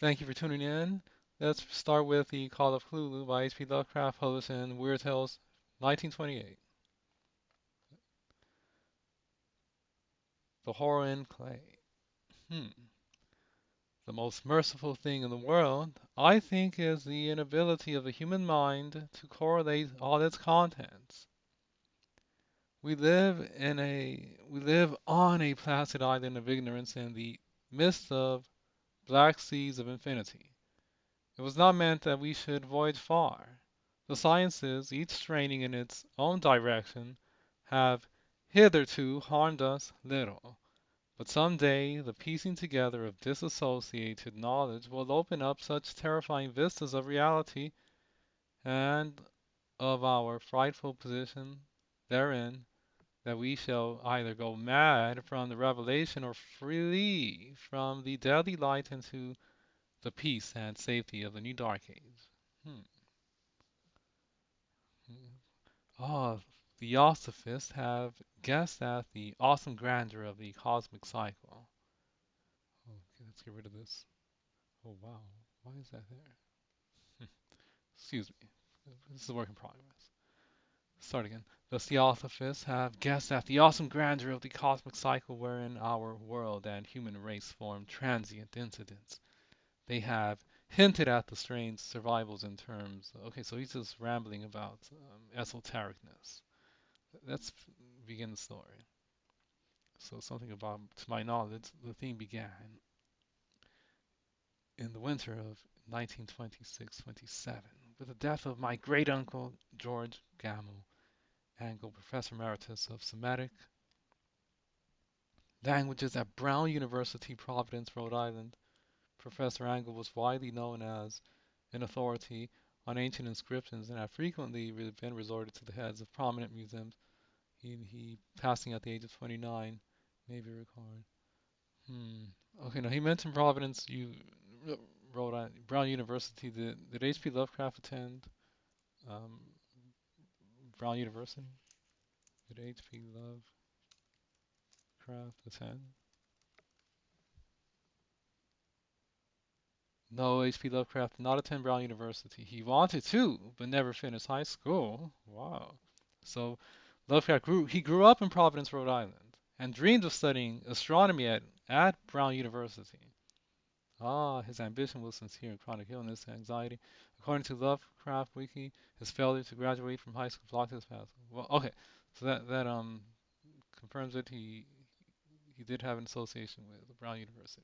Thank you for tuning in. Let's start with The Call of Cthulhu by H.P. Lovecraft, published in Weird Tales, 1928. The Horror in Clay. Hmm. The most merciful thing in the world, I think, is the inability of the human mind to correlate all its contents. We live on a placid island of ignorance in the midst of black seas of infinity. It was not meant that we should voyage far. The sciences, each straining in its own direction, have hitherto harmed us little. But some day the piecing together of disassociated knowledge will open up such terrifying vistas of reality and of our frightful position therein that we shall either go mad from the revelation or flee from the deadly light into the peace and safety of the new dark age. Hmm. Ah, the Theosophists have guessed at the awesome grandeur of the cosmic cycle. Okay, let's get rid of this. Oh wow, why is that there? Excuse me. This is a work in progress. Start again. The Theosophists have guessed at the awesome grandeur of the cosmic cycle wherein our world and human race form transient incidents. They have hinted at the strange survivals in terms. Okay, so he's just rambling about esotericness. Let's begin the story. So something about, to my knowledge, the theme began in the winter of 1926-27 with the death of my great uncle George Gammell, Angle Professor Emeritus of Semitic Languages at Brown University, Providence, Rhode Island. Professor Angle was widely known as an authority on ancient inscriptions and had frequently been resorted to the heads of prominent museums. He passing at the age of 29 may be recalled. Hmm. Okay, now he mentioned Providence, Rhode Island, Brown University. Did H.P. Lovecraft attend um, Brown University? Did H.P. Lovecraft attend? No, H.P. Lovecraft did not attend Brown University. He wanted to, but never finished high school. Wow. So he grew up in Providence, Rhode Island, and dreamed of studying astronomy at Brown University. Ah, his ambition was sincere and chronic illness and anxiety. According to Lovecraft Wiki, his failure to graduate from high school blocked his path. Well, okay, so that confirms that he did have an association with Brown University.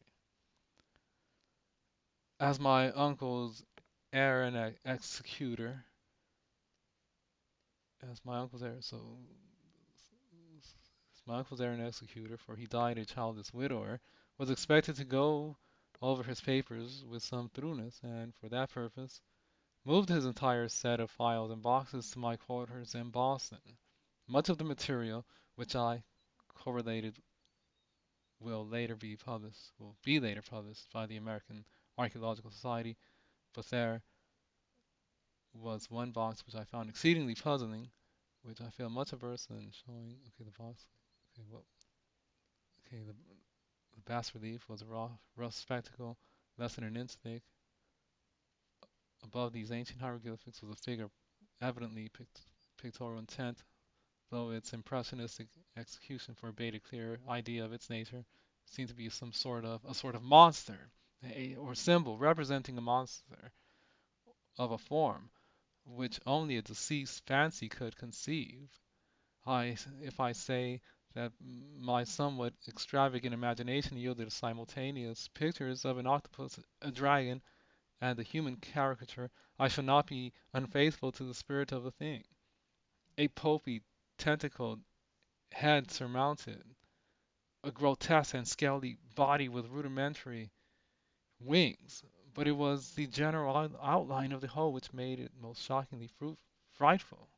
As my uncle's heir and executor, as my uncle's heir, so as my uncle's heir and executor, for he died a childless widower, was expected to go over his papers with some thoroughness, and for that purpose moved his entire set of files and boxes to my quarters in Boston. Much of the material which I correlated will be later published by the American Archaeological Society, but there was one box which I found exceedingly puzzling, which I feel much averse in showing. Okay, the box. Okay, well, okay, the bas relief was a rough spectacle, less than an inch thick. Above these ancient hieroglyphics was a figure evidently pictorial intent, though its impressionistic execution forbade a clear idea of its nature. It seemed to be some sort of monster, or symbol representing a monster of a form which only a deceased fancy could conceive. If I say that my somewhat extravagant imagination yielded simultaneous pictures of an octopus, a dragon, and a human caricature, I shall not be unfaithful to the spirit of the thing. A pulpy, tentacled head surmounted a grotesque and scaly body with rudimentary wings, but it was the general outline of the whole which made it most shockingly frightful.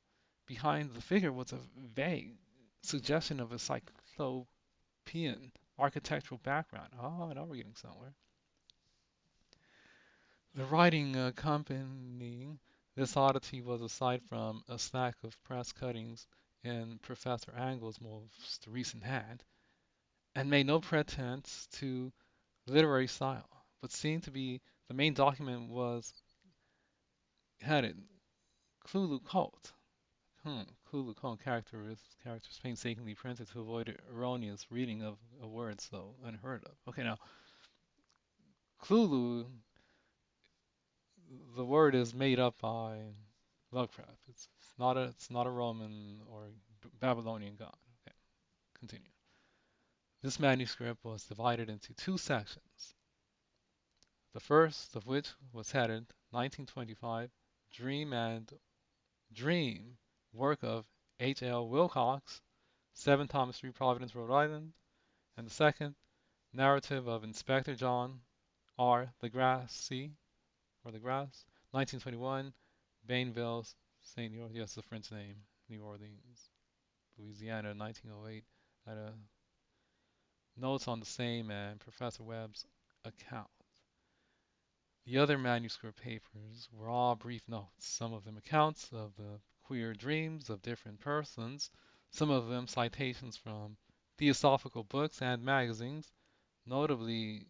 Behind the figure was a vague suggestion of a cyclopean architectural background. Oh, now we're getting somewhere. The writing accompanying this oddity was, aside from a stack of press cuttings in Professor Angle's most recent hand, and made no pretense to literary style. but seemed to be the main document was headed Cthulhu Cult. Cthulhu Cult characters painstakingly printed to avoid erroneous reading of a word so unheard of. Okay, now Cthulhu, the word is made up by Lovecraft. It's not a Roman or Babylonian god. Okay, continue. This manuscript was divided into two sections. The first of which was headed 1925 Dream and Dream, work of H. L. Wilcox, 7 Thomas Street, Providence, Rhode Island, and the second, Narrative of Inspector John R. Legrasse, or Legrasse, 1921, Bainville, St. Louis, yes, the French name, New Orleans, Louisiana, 1908, at a notes on the same and Professor Webb's account. The other manuscript papers were all brief notes, some of them accounts of the queer dreams of different persons, some of them citations from theosophical books and magazines, notably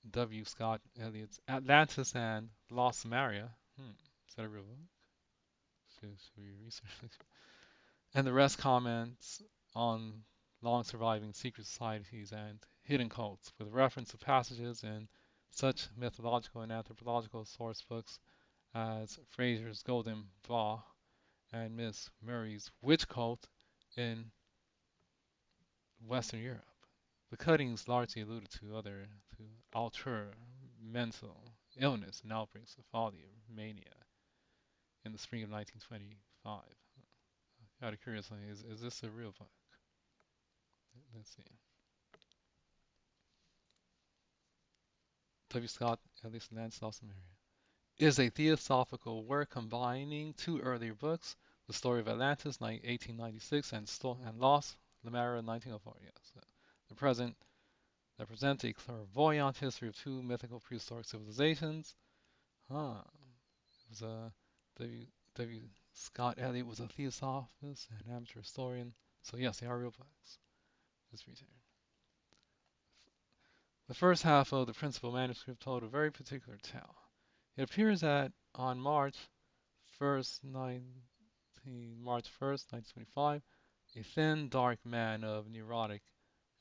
W. Scott Eliot's Atlantis and Lost Samaria. Is that a real book? Should we research? And the rest comments on long surviving secret societies and hidden cults, with reference to passages in such mythological and anthropological source books as Fraser's Golden Bough and Miss Murray's Witch Cult in Western Europe. The cuttings largely alluded to outre mental illness and outbreaks of folly or mania in the spring of 1925. Out of curiosity, is this a real book? Let's see. W. Scott Ellis Lancelot Samaria is a theosophical work combining two earlier books, The Story of Atlantis, 1896, and Lost Lamara, 1904. Yes, the present that present a clairvoyant history of two mythical prehistoric civilizations. Huh. It was a W. Scott Elliot was a theosophist and amateur historian. So yes, they are real books. Just read here. The first half of the principal manuscript told a very particular tale. It appears that on March 1st, 1925, a thin, dark man of neurotic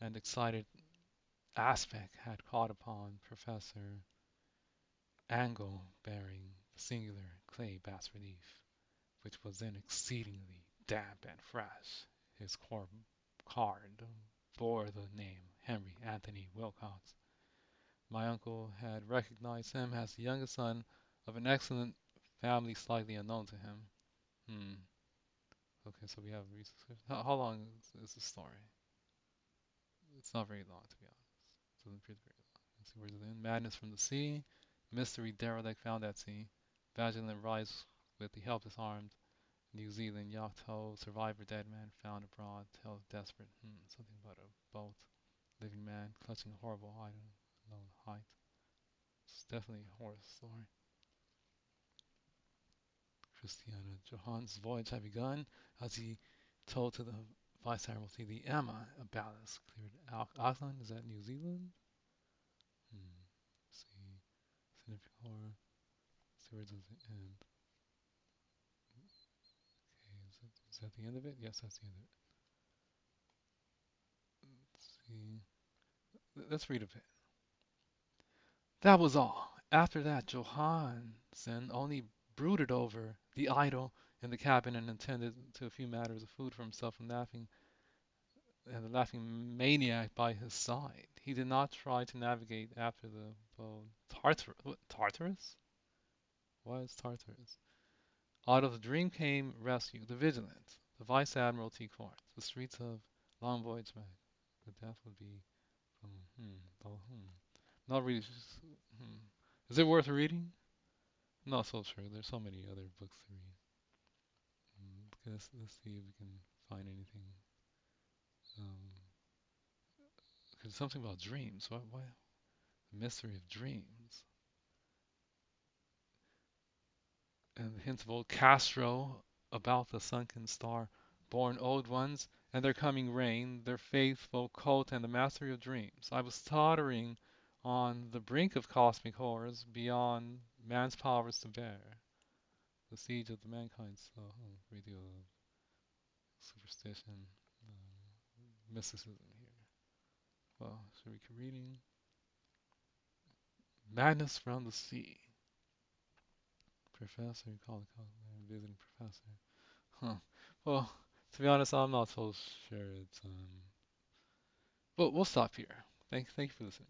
and excited aspect had caught upon Professor Angle bearing the singular clay bas relief, which was then exceedingly damp and fresh. His card bore the name Henry Anthony Wilcox. My uncle had recognized him as the youngest son of an excellent family slightly unknown to him. Hmm. Okay, so we have research. How long is the story? It's not very long, to be honest. It doesn't appear to be very long. Let's see, where's it in? Madness from the sea. Mystery derelict found at sea. Vigilant rise with the helpless armed. New Zealand yacht tow. Survivor dead man found abroad. Tale of desperate. Something about a boat. Living man clutching a horrible item. Unknown height. It's definitely a horror story. Christiana Johan's voyage had begun as he told to the Vice Admiralty the Emma, a ballast cleared Auckland. Is that New Zealand? See, significant horror. See where does it end? Okay, is that the end of it? Yes, that's the end of it. Let's see. Let's read a bit. That was all. After that, Johansen only brooded over the idol in the cabin and attended to a few matters of food for himself and the laughing maniac by his side. He did not try to navigate after the boat. Tartarus? Why is Tartarus? Out of the dream came rescue, the Vigilant, the Vice Admiralty Court, the streets of Long Voyage back. The death would be from, not really, Is it worth reading? Not so sure. There's so many other books to read. Let's see if we can find anything. Because something about dreams. Why? The mystery of dreams. And the hints of old Castro about the sunken star, born old ones, and their coming reign, their faithful cult, and the mastery of dreams. I was tottering on the brink of cosmic horrors beyond man's powers to bear. The siege of the mankind. So, great deal of superstition, mysticism here. Well, should we keep reading? Madness from the sea. Professor, call the visiting professor. Huh. Well, to be honest, I'm not so sure it's. But we'll stop here. Thank you for listening.